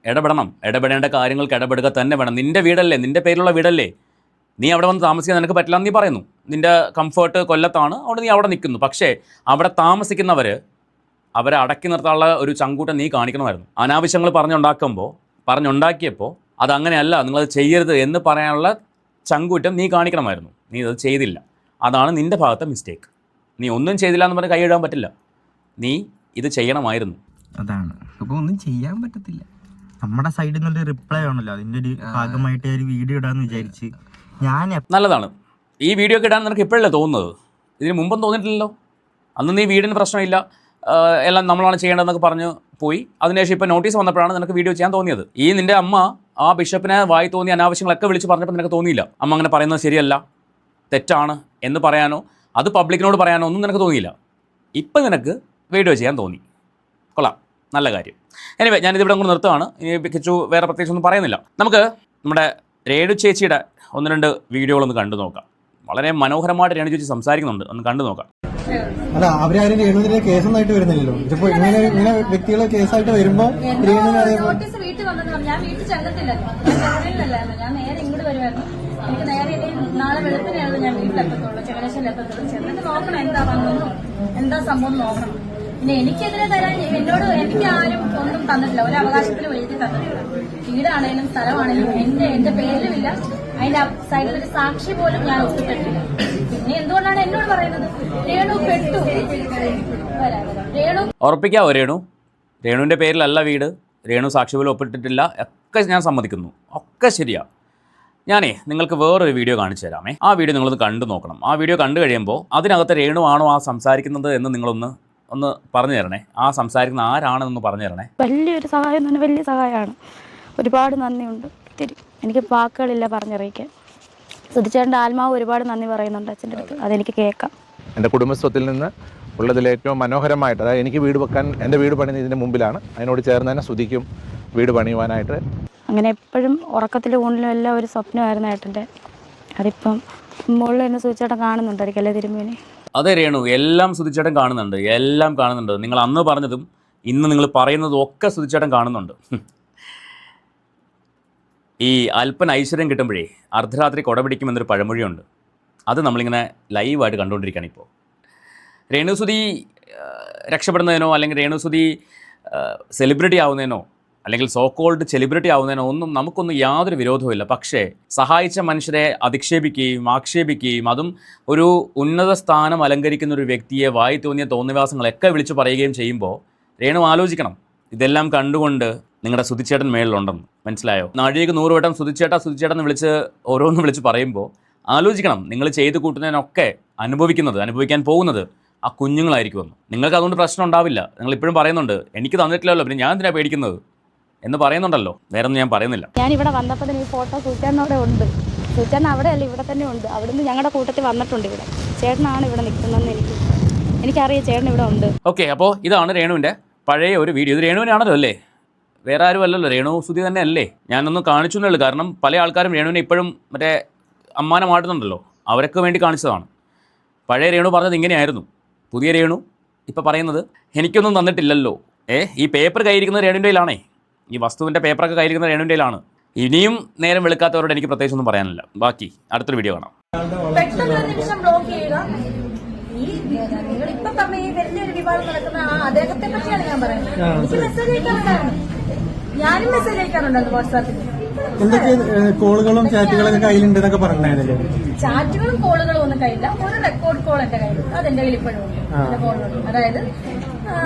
ഇടപെടേണ്ട കാര്യങ്ങൾക്ക് ഇടപെടുക തന്നെ വേണം. നിൻ്റെ വീടല്ലേ, നിൻ്റെ പേരിലുള്ള വീടല്ലേ, നീ അവിടെ വന്ന് താമസിക്കാൻ നിനക്ക് പറ്റില്ല എന്ന് നീ പറയുന്നു. നിൻ്റെ കംഫേർട്ട് കൊല്ലത്താണ്, അവിടെ നീ അവിടെ നിൽക്കുന്നു. പക്ഷേ അവിടെ താമസിക്കുന്നവരെ അടക്കി നിർത്താനുള്ള ഒരു ചങ്കൂട്ടം നീ കാണിക്കണമായിരുന്നു. അനാവശ്യങ്ങൾ പറഞ്ഞുണ്ടാക്കിയപ്പോൾ അതങ്ങനെയല്ല, നിങ്ങളത് ചെയ്യരുത് എന്ന് പറയാനുള്ള ചങ്കൂറ്റം നീ കാണിക്കണമായിരുന്നു. നീ അത് ചെയ്തില്ല. അതാണ് നിൻ്റെ ഭാഗത്തെ മിസ്റ്റേക്ക്. നീ ഒന്നും ചെയ്തില്ല എന്ന് പറഞ്ഞ് കൈയിടാൻ പറ്റില്ല. നീ ഇത് ചെയ്യണമായിരുന്നു. അതാണ്. അപ്പോൾ ഒന്നും ചെയ്യാൻ പറ്റത്തില്ല. നമ്മുടെ സൈഡിൽ നിന്നൊരു റിപ്ലൈ ആണല്ലോ, അതിൻ്റെ ഒരു ഭാഗമായിട്ട് ഒരു വീഡിയോ ഇടാന്ന് വിചാരിച്ച് ഞാൻ. നല്ലതാണ്. ഈ വീഡിയോ ഒക്കെ ഇടാൻ നിനക്ക് ഇപ്പോഴല്ലേ തോന്നുന്നത്? ഇതിന് മുമ്പൊന്നും തോന്നിയിട്ടില്ലല്ലോ. അന്ന് നീ വീടിന് പ്രശ്നമില്ല, എല്ലാം നമ്മളാണ് ചെയ്യേണ്ടതെന്നൊക്കെ പറഞ്ഞ് പോയി. അതിനുശേഷം ഇപ്പോൾ നോട്ടീസ് വന്നപ്പോഴാണ് നിനക്ക് വീഡിയോ ചെയ്യാൻ തോന്നിയത്. ഈ നിൻ്റെ അമ്മ ആ ബിഷപ്പിനെ വായി തോന്നിയ അനാവശ്യങ്ങളൊക്കെ വിളിച്ച് പറഞ്ഞപ്പോൾ നിനക്ക് തോന്നിയില്ല അമ്മ അങ്ങനെ പറയുന്നത് ശരിയല്ല, തെറ്റാണ് എന്ന് പറയാനോ അത് പബ്ലിക്കിനോട് പറയാനോ ഒന്നും നിനക്ക് തോന്നിയില്ല. ഇപ്പം നിനക്ക് വീഡിയോ ചെയ്യാൻ തോന്നി. കൊള്ളാം, നല്ല കാര്യം. എനിവേ ഞാനിതിവിടെ കൂടെ നിർത്തുകയാണ്. ഇനി കിച്ചു വേറെ പ്രത്യേകിച്ചൊന്നും പറയുന്നില്ല. നമുക്ക് നമ്മുടെ രേണു ചേച്ചിയുടെ 1-2 വീഡിയോകളൊന്ന് കണ്ടു നോക്കാം. വളരെ മനോഹരമായിട്ട് രേണു ചേച്ചി സംസാരിക്കുന്നുണ്ട്, ഒന്ന് കണ്ടു നോക്കാം. അല്ല, അവരാരും രേണുവിനെതിരെ കേസൊന്നായിട്ട് വരുന്നില്ലല്ലോ. ഇതിപ്പോ ഇങ്ങനെ വ്യക്തികളെ കേസായിട്ട് വരുമ്പോ നോട്ടീസ് വീട്ടിൽ വന്നെന്ന് ഞാൻ വീട്ടിൽ ചെല്ലത്തില്ലല്ലോ, ഞാൻ നേരെ ഇങ്ങോട്ട് വരുമായിരുന്നു. എനിക്ക് നേരെ നാളെ വെളുപ്പിനെയാണ് ഞാൻ വീട്ടിലെത്തത്തുള്ളൂ, ചങ്ങനാശ്ശേരിയിലെത്തത്തുള്ളൂ. ചെന്നിട്ട് നോക്കണം എന്താ വന്നെന്നും എന്താ സംഭവം നോക്കണം. പിന്നെ എനിക്കെതിരെ തരാൻ എനിക്ക് ആരും ഒന്നും തന്നിട്ടില്ല, ഒരു അവകാശത്തിലും എഴുതി തന്നിട്ടില്ല. വീടാണേലും സ്ഥലമാണേലും എന്റെ പേരിലുമില്ല. അതിന്റെ സൈഡിലൊരു സാക്ഷി പോലും ഞാൻ ഒപ്പിട്ടിട്ടില്ല. പിന്നെ എന്തുകൊണ്ടാണ് എന്നോട് പറയുന്നത് രേണു പെട്ടു? രേണു ഉറപ്പിക്കാവോ രേണുവിൻ്റെ പേരിലല്ല വീട്, രേണു സാക്ഷി പോലും ഒപ്പിട്ടിട്ടില്ല, ഒക്കെ ഞാൻ സമ്മതിക്കുന്നു, ഒക്കെ ശരിയാ. ഞാനേ നിങ്ങൾക്ക് വേറൊരു വീഡിയോ കാണിച്ചു തരാമേ. ആ വീഡിയോ നിങ്ങളൊന്ന് കണ്ടു നോക്കണം. ആ വീഡിയോ കണ്ടു കഴിയുമ്പോൾ അതിനകത്ത് രേണു ആണോ ആ സംസാരിക്കുന്നത് എന്ന് നിങ്ങളൊന്ന് പറഞ്ഞു തരണേ. ആ സംസാരിക്കുന്ന ആരാണെന്നൊന്ന് പറഞ്ഞു തരണേ. വലിയൊരു സഹായം തന്നെ, വലിയ സഹായമാണ്. ഒരുപാട് നന്ദിയുണ്ട്. ഒത്തിരി എനിക്ക് വാക്കുകളില്ല പറഞ്ഞറിയിക്കാൻ. സുധിച്ചേട്ടൻ്റെ ആത്മാവ് ഒരുപാട് നന്ദി പറയുന്നുണ്ട് അച്ഛൻ്റെ അടുത്ത്, അതെനിക്ക് കേൾക്കാം. എൻ്റെ കുടുംബസ്വത്തിൽ നിന്ന് ഉള്ളതിൽ ഏറ്റവും മനോഹരമായിട്ട്, അതായത് എനിക്ക് വീട് വെക്കാൻ, എൻ്റെ വീട് പണിയുന്നത് ഇതിൻ്റെ മുമ്പിലാണ്, അതിനോട് ചേർന്ന് തന്നെ സ്തുതിക്കും വീട് പണിയുവാനായിട്ട്. അങ്ങനെ എപ്പോഴും ഉറക്കത്തിലും ഊണിലും എല്ലാം ഒരു സ്വപ്നമായിരുന്നു ഏട്ടൻ്റെ. അതിപ്പം മുകളിൽ എന്നെ സുധിച്ചേട്ടൻ കാണുന്നുണ്ടായിരിക്കും അല്ലേ തിരുമേനി? അതെ രേണു, എല്ലാം സുധിച്ചേട്ടൻ കാണുന്നുണ്ട്, എല്ലാം കാണുന്നുണ്ട്. നിങ്ങൾ അന്ന് പറഞ്ഞതും ഇന്ന് നിങ്ങൾ പറയുന്നതും ഒക്കെ സുധിച്ചേട്ടൻ കാണുന്നുണ്ട്. ഈ അല്പൻ ഐശ്വര്യം കിട്ടുമ്പോഴേ അർദ്ധരാത്രി കൊടപിടിക്കുമെന്നൊരു പഴമൊഴിയുണ്ട്. അത് നമ്മളിങ്ങനെ ലൈവായിട്ട് കണ്ടുകൊണ്ടിരിക്കുകയാണ് ഇപ്പോൾ. രേണുസുതി രക്ഷപ്പെടുന്നതിനോ അല്ലെങ്കിൽ രേണുസുതി സെലിബ്രിറ്റി ആവുന്നതിനോ അല്ലെങ്കിൽ സോ കോൾഡ് സെലിബ്രിറ്റി ആവുന്നതിനോ ഒന്നും നമുക്കൊന്നും യാതൊരു വിരോധവുമില്ല. പക്ഷേ സഹായിച്ച മനുഷ്യരെ അധിക്ഷേപിക്കുകയും ആക്ഷേപിക്കുകയും അതും ഒരു ഉന്നത സ്ഥാനം അലങ്കരിക്കുന്ന ഒരു വ്യക്തിയെ വായി തോന്നിയ തോന്നിവാസങ്ങളൊക്കെ വിളിച്ചു പറയുകയും ചെയ്യുമ്പോൾ രേണു ആലോചിക്കണം, ഇതെല്ലാം കണ്ടുകൊണ്ട് നിങ്ങളുടെ സുധിച്ചേട്ടൻ മേളിലുണ്ടെന്ന്. മനസ്സിലായോ? നാഴികയ്ക്ക് 100 വട്ടം സുധിച്ചേട്ടൻ എന്ന് ഓരോന്ന് വിളിച്ച് പറയുമ്പോൾ ആലോചിക്കണം, നിങ്ങൾ ചെയ്ത് കൂട്ടുന്നതിനൊക്കെ അനുഭവിക്കാൻ പോകുന്നത് ആ കുഞ്ഞുങ്ങളായിരിക്കുമെന്ന്. നിങ്ങൾക്ക് അതുകൊണ്ട് പ്രശ്നം ഉണ്ടാവില്ല. നിങ്ങൾ ഇപ്പോഴും പറയുന്നുണ്ട് എനിക്ക് തന്നിട്ടില്ലല്ലോ, പിന്നെ ഞാൻ എന്തിനാണ് പേടിക്കുന്നത് എന്ന് പറയുന്നുണ്ടല്ലോ. വേറെ ഒന്നും ഞാൻ പറയുന്നില്ല. ഞാൻ ഇവിടെ വന്നപ്പോൾ ഈ ഫോട്ടോ സുധിച്ചേട്ടനോടെ ഉണ്ട്. സുധിച്ചേട്ടൻ അവിടെയല്ല, ഇവിടെ തന്നെ ഉണ്ട്. അവിടുന്ന് ഞങ്ങളുടെ കൂട്ടത്തിൽ വന്നിട്ടുണ്ട്. ഇവിടെ ചേട്ടനാണ് ഇവിടെ നിൽക്കുന്നതെന്ന് എനിക്കറിയാം, ചേട്ടൻ ഇവിടെ ഉണ്ട്. ഓക്കെ, അപ്പോൾ ഇതാണ് രേണുവിൻ്റെ പഴയ ഒരു വീഡിയോ. ഇത് രേണുവിനാണല്ലോ അല്ലേ, വേറെ ആരും അല്ലല്ലോ, രേണു സുധി തന്നെ അല്ലേ. ഞാനൊന്ന് കാണിച്ചു എന്നേ ഉള്ളൂ. കാരണം പല ആൾക്കാരും രേണുവിനെ ഇപ്പോഴും മറ്റേ അമ്മാനമാടുന്നുണ്ടല്ലോ, അവരൊക്കെ വേണ്ടി കാണിച്ചതാണ്. പഴയ രേണു പറഞ്ഞത് ഇങ്ങനെയായിരുന്നു. പുതിയ രേണു ഇപ്പോൾ പറയുന്നത് എനിക്കൊന്നും തന്നിട്ടില്ലല്ലോ. ഈ പേപ്പർ കയ്യിരിക്കുന്നത് രേണുവിൻ്റെ കയ്യിലാണേ, ഈ വസ്തുവിൻ്റെ പേപ്പറൊക്കെ കയ്യിരിക്കുന്നത് രേണുവിൻ്റെ കയ്യിലാണ്. ഇനിയും നേരം വെളുക്കാത്തവരോട് എനിക്ക് പ്രത്യേകിച്ചൊന്നും പറയാനില്ല. ബാക്കി അടുത്തൊരു വീഡിയോ കാണാം. പെട്ടെന്ന് നിമിഷം ബ്ലോക്ക് ചെയ്യുക. നിങ്ങൾ ഇപ്പൊ പറഞ്ഞ ഈ വലിയൊരു വിവാദം നടക്കുന്ന അദ്ദേഹത്തെ പറ്റിയാണ് ഞാൻ പറയുന്നത്. എനിക്ക് മെസ്സേജ് അയക്കാറുണ്ടായിരുന്നു, ഞാനും മെസ്സേജ് അയക്കാറുണ്ടായിരുന്നു വാട്സാപ്പിൽ. എന്തൊക്കെ കോളുകളും ചാറ്റുകളൊക്കെ കയ്യിലുണ്ട് എന്നൊക്കെ പറഞ്ഞായിരുന്നല്ലോ. ചാറ്റുകളും കോളുകളും ഒന്നും കയ്യില്ല, ഒരു റെക്കോർഡ് കോൾ എന്റെ കയ്യിലുണ്ട്, അതെന്റെ കയ്യിൽ ഇപ്പോഴും ഉണ്ട്. എന്റെ ഫോണിലുണ്ട്. അതായത്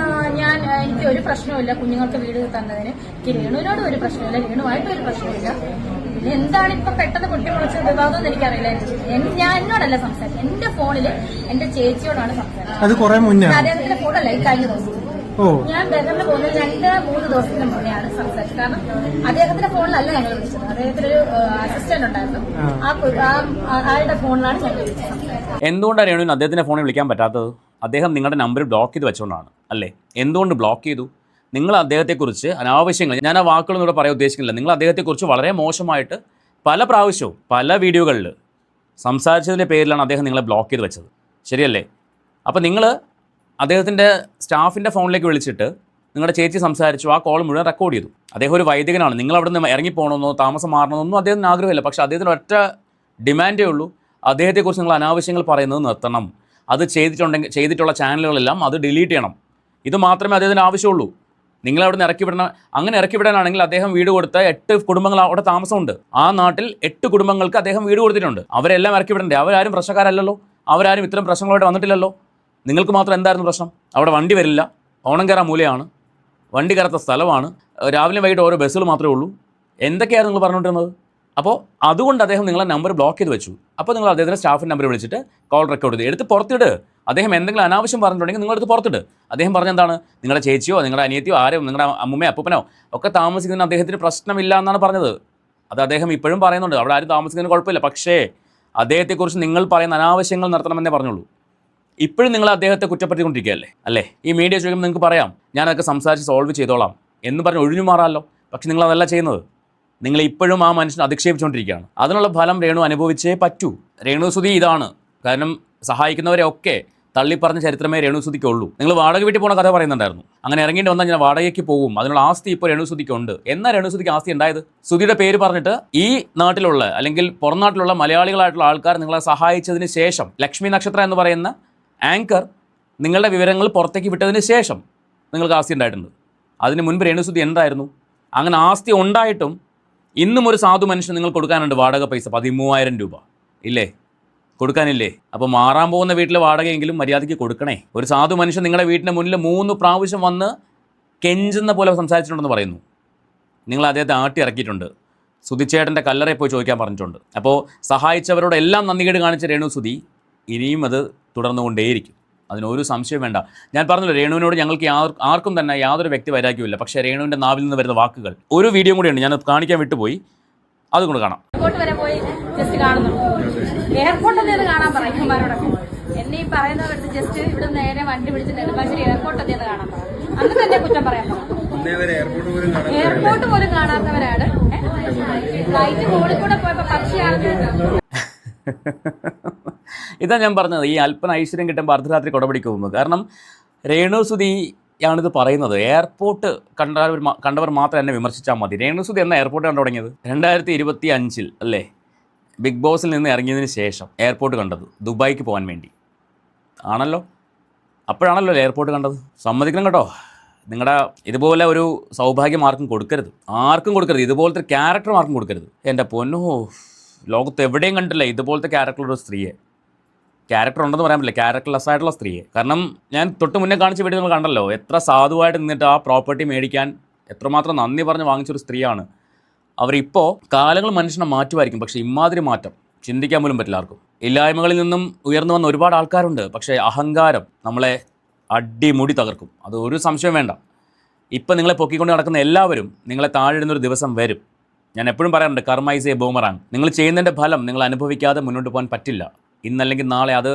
എനിക്ക് ഒരു പ്രശ്നമില്ല കുഞ്ഞുങ്ങൾക്ക് വീട് തന്നതിന്, എനിക്ക് രേണുവിനോട് ഒരു പ്രശ്നമില്ല, രേണുവായിട്ട് ഒരു പ്രശ്നമില്ല. പിന്നെ എന്താണ് ഇപ്പൊ പെട്ടെന്ന് കുട്ടി വിളിച്ചത് വിവാദം എനിക്കറിയില്ല. ഞാൻ എന്നോടല്ല സംസാരിച്ചത്, എന്റെ ഫോണില് എന്റെ ചേച്ചിയോടാണ് സംസാരിച്ചത്. അത് കുറെ മുന്നേ അദ്ദേഹത്തിന്റെ ഫോണല്ല ഈ കഴിഞ്ഞ ദിവസം. ഞാൻ ബഹറിന് പോകുന്നത് 2-3 ദിവസത്തിന് മുന്നെയാണ് സംസാരിച്ചത്. കാരണം അദ്ദേഹത്തിന്റെ ഫോണിലല്ല ഞങ്ങൾ വിളിച്ചത്, അദ്ദേഹത്തിന് ഒരു അസിസ്റ്റന്റ് ഉണ്ടായിരുന്നു, ആളുടെ ഫോണിലാണ് ഞങ്ങൾ വിളിച്ചത്. എന്തുകൊണ്ടാണ് രേണുവിന് അദ്ദേഹത്തിന്റെ ഫോണിൽ വിളിക്കാൻ പറ്റാത്തത്? അദ്ദേഹം നിങ്ങളുടെ നമ്പർ ബ്ലോക്ക് ചെയ്ത് വെച്ചുകൊണ്ടാണ് അല്ലേ? എന്തുകൊണ്ട് ബ്ലോക്ക് ചെയ്തു? നിങ്ങൾ അദ്ദേഹത്തെക്കുറിച്ച് അനാവശ്യങ്ങൾ, ഞാൻ ആ വാക്കുകളൊന്നും ഇവിടെ പറയാൻ ഉദ്ദേശിക്കുന്നില്ല, നിങ്ങൾ അദ്ദേഹത്തെക്കുറിച്ച് വളരെ മോശമായിട്ട് പല പ്രാവശ്യവും പല വീഡിയോകളിൽ സംസാരിച്ചതിൻ്റെ പേരിലാണ് അദ്ദേഹം നിങ്ങളെ ബ്ലോക്ക് ചെയ്ത് വെച്ചത്, ശരിയല്ലേ? അപ്പോൾ നിങ്ങൾ അദ്ദേഹത്തിൻ്റെ സ്റ്റാഫിൻ്റെ ഫോണിലേക്ക് വിളിച്ചിട്ട് നിങ്ങളുടെ ചേച്ചി സംസാരിച്ചു, ആ കോൾ മുഴുവൻ റെക്കോർഡ് ചെയ്തു. അദ്ദേഹം ഒരു വൈദികനാണ്, നിങ്ങൾ അവിടെ നിന്ന് ഇറങ്ങിപ്പോകണമെന്നോ താമസം മാറണമെന്നൊന്നും അദ്ദേഹത്തിന് ആഗ്രഹമില്ല. പക്ഷേ അദ്ദേഹത്തിന് ഒറ്റ ഡിമാൻഡേ ഉള്ളൂ, അദ്ദേഹത്തെക്കുറിച്ച് നിങ്ങൾ അനാവശ്യങ്ങൾ പറയുന്നത് നിർത്തണം, അത് ചെയ്തിട്ടുള്ള ചാനലുകളെല്ലാം അത് ഡിലീറ്റ് ചെയ്യണം. ഇത് മാത്രമേ അദ്ദേഹത്തിന് ആവശ്യമുള്ളൂ. നിങ്ങളവിടെ നിന്ന് ഇറക്കിവിടണം. അങ്ങനെ ഇറക്കിവിടാനാണെങ്കിൽ അദ്ദേഹം വീട് കൊടുത്ത 8 കുടുംബങ്ങൾ അവിടെ താമസമുണ്ട്. ആ നാട്ടിൽ 8 കുടുംബങ്ങൾക്ക് അദ്ദേഹം വീട് കൊടുത്തിട്ടുണ്ട്. അവരെല്ലാം ഇറക്കിവിടണ്ടേ? അവരാരും പ്രശ്നക്കാരല്ലല്ലോ, അവരാരും ഇത്തരം പ്രശ്നങ്ങളായിട്ട് വന്നിട്ടില്ലല്ലോ. നിങ്ങൾക്ക് മാത്രം എന്തായിരുന്നു പ്രശ്നം? അവിടെ വണ്ടി വരില്ല, ഓണം കയറാൻ മൂലയാണ്, വണ്ടി കയറാത്ത സ്ഥലമാണ്, രാവിലെ വൈകിട്ട് ഓരോ ബസ്സുകൾ മാത്രമേ ഉള്ളൂ. എന്തൊക്കെയായിരുന്നു നിങ്ങൾ പറഞ്ഞുകൊണ്ടിരുന്നത്? അപ്പോൾ അതുകൊണ്ട് അദ്ദേഹം നിങ്ങളെ നമ്പർ ബ്ലോക്ക് ചെയ്ത് വെച്ചു. അപ്പോൾ നിങ്ങൾ അദ്ദേഹത്തിൻ്റെ സ്റ്റാഫിൻ്റെ നമ്പർ വിളിച്ചിട്ട് കോൾ റെക്കോർഡ് ചെയ്ത് എടുത്ത് പുറത്തിട്. അദ്ദേഹം എന്തെങ്കിലും അനാവശ്യം പറഞ്ഞിട്ടുണ്ടെങ്കിൽ നിങ്ങളെടുത്ത് പുറത്തിട്ട്. അദ്ദേഹം പറഞ്ഞെന്താണ്, നിങ്ങളുടെ ചേച്ചിയോ നിങ്ങളുടെ അനിയത്തിയോ ആരും നിങ്ങളുടെ അമ്മൂമ്മയോ അപ്പൂപ്പനോ ഒക്കെ താമസിക്കുന്നതിന് അദ്ദേഹത്തിന് പ്രശ്നമില്ല എന്നാണ് പറഞ്ഞത്. അത് അദ്ദേഹം ഇപ്പോഴും പറയുന്നുണ്ട്, അവിടെ ആരും താമസിക്കുന്നതിന് കുഴപ്പമില്ല. പക്ഷേ അദ്ദേഹത്തെക്കുറിച്ച് നിങ്ങൾ പറയുന്ന അനാവശ്യങ്ങൾ നിർത്തണമെന്നേ പറഞ്ഞുള്ളൂ. ഇപ്പോഴും നിങ്ങൾ അദ്ദേഹത്തെ കുറ്റപ്പെടുത്തിക്കൊണ്ടിരിക്കുകയല്ലേ അല്ലേ? ഈ മീഡിയ ചോദിക്കുമ്പോൾ നിങ്ങൾക്ക് പറയാം ഞാനതൊക്കെ സംസാരിച്ച് സോൾവ് ചെയ്തോളാം എന്ന് പറഞ്ഞ് ഒഴിഞ്ഞു മാറാമല്ലോ. പക്ഷെ നിങ്ങൾ അതല്ല ചെയ്യുന്നത്. നിങ്ങൾ ഇപ്പോഴും ആ മനുഷ്യനെ അധിക്ഷേപിച്ചുകൊണ്ടിരിക്കുകയാണ്. അതിനുള്ള ഫലം രേണു അനുഭവിച്ചേ പറ്റൂ. രേണുസുതി ഇതാണ്. കാരണം സഹായിക്കുന്നവരെ ഒക്കെ തള്ളിപ്പറഞ്ഞ ചരിത്രമേ രേണുസുതിക്കുള്ളൂ. നിങ്ങൾ വാടക വീട്ടിൽ പോകുന്ന കഥ പറയുന്നുണ്ടായിരുന്നു. അങ്ങനെ ഇറങ്ങേണ്ടി വന്നാൽ ഞാൻ വാടകയ്ക്ക് പോകും, അതിനുള്ള ആസ്തി ഇപ്പോൾ രേണുസുതിക്കുണ്ട്. എന്നാ രേണുസുതിക്ക് ആസ്തി ഉണ്ടായത്? സുധിയുടെ പേര് പറഞ്ഞിട്ട് ഈ നാട്ടിലുള്ള അല്ലെങ്കിൽ പുറം നാട്ടിലുള്ള മലയാളികളായിട്ടുള്ള ആൾക്കാർ നിങ്ങളെ സഹായിച്ചതിന് ശേഷം, ലക്ഷ്മി നക്ഷത്ര എന്ന് പറയുന്ന ആങ്കർ നിങ്ങളുടെ വിവരങ്ങൾ പുറത്തേക്ക് വിട്ടതിന് ശേഷം നിങ്ങൾക്ക് ആസ്തി ഉണ്ടായിട്ടുണ്ട്. അതിന് മുൻപ് രേണുസുതി എന്തായിരുന്നു? അങ്ങനെ ആസ്തി ഉണ്ടായിട്ടും ഇന്നും ഒരു സാധു മനുഷ്യൻ നിങ്ങൾ കൊടുക്കാനുണ്ട് വാടക പൈസ 13,000 രൂപ ഇല്ലേ? കൊടുക്കാനില്ലേ? അപ്പോൾ മാറാൻ പോകുന്ന വീട്ടിലെ വാടകയെങ്കിലും മര്യാദയ്ക്ക് കൊടുക്കണേ. ഒരു സാധു മനുഷ്യൻ നിങ്ങളുടെ വീട്ടിൻ്റെ മുന്നിൽ 3 പ്രാവശ്യം വന്ന് കെഞ്ചുന്ന പോലെ സംസാരിച്ചിട്ടുണ്ടെന്ന് പറയുന്നു. നിങ്ങൾ അദ്ദേഹത്തെ ആട്ടി ഇറക്കിയിട്ടുണ്ട്. സുധിച്ചേട്ടൻ്റെ കല്ലറയിൽ പോയി ചോദിക്കാൻ പറഞ്ഞിട്ടുണ്ട്. അപ്പോൾ സഹായിച്ചവരോട് എല്ലാം നന്ദികേട് കാണിച്ച രേണുസുതി ഇനിയും അത് തുടർന്നുകൊണ്ടേയിരിക്കും. അതിനൊരു സംശയം വേണ്ട. ഞാൻ പറഞ്ഞല്ലോ, രേണുവിനോട് ഞങ്ങൾക്ക് ആർക്കും തന്നെ യാതൊരു വ്യക്തി വൈരാഗ്യമില്ല. പക്ഷേ രേണുവിൻ്റെ നാവിൽ നിന്ന് വരുന്ന വാക്കുകൾ, ഒരു വീഡിയോ കൂടിയുണ്ട്, ഞാൻ കാണിക്കാൻ വിട്ടുപോയി, അതുകൊണ്ട് കാണാം. എയർപോർട്ട് വരെ പോയി ജസ്റ്റ് കാണുന്നുണ്ട്. എയർപോർട്ടിൽ നിന്ന് കാണാൻ പറയും അമ്മമാരോടൊക്കെ. എന്നെ ഈ പറയുന്നവർക്ക് ജസ്റ്റ് ഇവിടെ നേരെ വണ്ടി പിടിച്ച് നെടുമ്പാശ്ശേരി എയർപോർട്ടിൽ നിന്ന് കാണാൻ പറയും. അന്ന് തന്നെ കുറ്റം പറയാൻ പറയും. എയർപോർട്ട് പോലും കാണാത്തവരാണ്. ഫ്ലൈറ്റ് മുകളിൽ കൂടെ പോയപ്പോ പക്ഷിയാണെന്ന്. ഇതാ ഞാൻ പറഞ്ഞത്, ഈ അല്പന ഐശ്വര്യം കിട്ടുമ്പോൾ അർദ്ധരാത്രി കൊടപിടിക്ക് പോകുന്നത്. കാരണം രേണുസുതിയാണിത് പറയുന്നത്. എയർപോർട്ട് കണ്ടവർ മാത്രം എന്നെ വിമർശിച്ചാൽ മതി. രേണുസുതി എന്ന എയർപോർട്ട് കണ്ടു തുടങ്ങിയത് 2025 അല്ലേ? ബിഗ് ബോസിൽ നിന്ന് ഇറങ്ങിയതിന് ശേഷം എയർപോർട്ട് കണ്ടത് ദുബായിക്ക് പോകാൻ വേണ്ടി ആണല്ലോ. അപ്പോഴാണല്ലോ എയർപോർട്ട് കണ്ടത്. സമ്മതിക്കണം കേട്ടോ. നിങ്ങളുടെ ഇതുപോലെ ഒരു സൗഭാഗ്യം ആർക്കും കൊടുക്കരുത്, ഇതുപോലത്തെ ക്യാരക്ടർ ആർക്കും കൊടുക്കരുത്. എൻ്റെ പൊന്നോ, ലോകത്ത് എവിടെയും കണ്ടില്ല ഇതുപോലത്തെ ക്യാരക്ടറുള്ള സ്ത്രീയെ. ക്യാരക്ടർ ഉണ്ടെന്ന് പറയാൻ പറ്റില്ല, ക്യാരക്ടർലെസ് ആയിട്ടുള്ള സ്ത്രീയെ. കാരണം ഞാൻ തൊട്ട് മുന്നേ കാണിച്ച വീഡിയോ നിങ്ങൾ കണ്ടല്ലോ, എത്ര സാധുവായിട്ട് നിന്നിട്ട് ആ പ്രോപ്പർട്ടി മേടിക്കാൻ എത്രമാത്രം നന്ദി പറഞ്ഞ് വാങ്ങിച്ചൊരു സ്ത്രീയാണ്. അവരിപ്പോൾ കാലങ്ങൾ മനുഷ്യനെ മാറ്റുമായിരിക്കും, പക്ഷേ ഇമാതിരി മാറ്റം ചിന്തിക്കാൻ പോലും പറ്റില്ല ആർക്കും. ഇല്ലായ്മകളിൽ നിന്നും ഉയർന്നു വന്ന ഒരുപാട് ആൾക്കാരുണ്ട്. പക്ഷേ അഹങ്കാരം നമ്മളെ അടിമുടി തകർക്കും, അത് ഒരു സംശയം വേണ്ട. ഇപ്പം നിങ്ങളെ പൊക്കിക്കൊണ്ട് നടക്കുന്ന എല്ലാവരും നിങ്ങളെ താഴെടുന്നൊരു ദിവസം വരും. ഞാൻ എപ്പോഴും പറയാറുണ്ട്, കർമ്മ ഈസ് എ ബൂമറാങ്. നിങ്ങൾ ചെയ്യുന്നതിൻ്റെ ഫലം നിങ്ങൾ അനുഭവിക്കാതെ മുന്നോട്ട് പോകാൻ പറ്റില്ല. ഇന്നല്ലെങ്കിൽ നാളെ അത്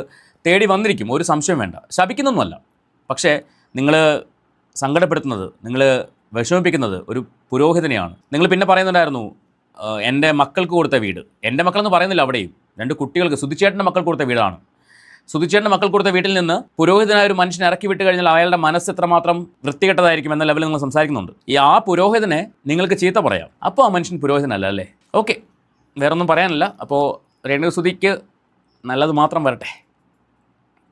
തേടി വന്നിരിക്കും, ഒരു സംശയം വേണ്ട. ശപിക്കുന്നൊന്നുമല്ല, പക്ഷേ നിങ്ങൾ സങ്കടപ്പെടുത്തുന്നത്, നിങ്ങൾ വിഷമിപ്പിക്കുന്നത് ഒരു പുരോഹിതനെയാണ്. നിങ്ങൾ പിന്നെ പറയുന്നുണ്ടായിരുന്നു എൻ്റെ മക്കൾക്ക് കൊടുത്ത വീട്. എൻ്റെ മക്കളെന്ന് പറയുന്നില്ല, അവിടെയും 2 കുട്ടികൾക്ക്, സുധിച്ചേട്ടൻ്റെ മക്കൾ കൊടുത്ത വീടാണ്. സുധിച്ചേട്ടൻ്റെ മക്കൾ കൊടുത്ത വീട്ടിൽ നിന്ന് പുരോഹിതനായ ഒരു മനുഷ്യനെ ഇറക്കി വിട്ട് കഴിഞ്ഞാൽ അയാളുടെ മനസ്സ് എത്രമാത്രം വൃത്തികെട്ടതായിരിക്കും എന്ന ലെവലിൽ നിങ്ങൾ സംസാരിക്കുന്നുണ്ട്. ആ പുരോഹിതനെ നിങ്ങൾക്ക് ചീത്ത പറയാം, അപ്പോൾ ആ മനുഷ്യൻ പുരോഹിതനല്ല അല്ലേ? ഓക്കെ, വേറൊന്നും പറയാനില്ല. അപ്പോൾ രേണുസുതിക്ക് നല്ലത് മാത്രം വരട്ടെ.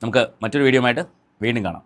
നമുക്ക് മറ്റൊരു വീഡിയോ ആയിട്ട് വീണ്ടും കാണാം.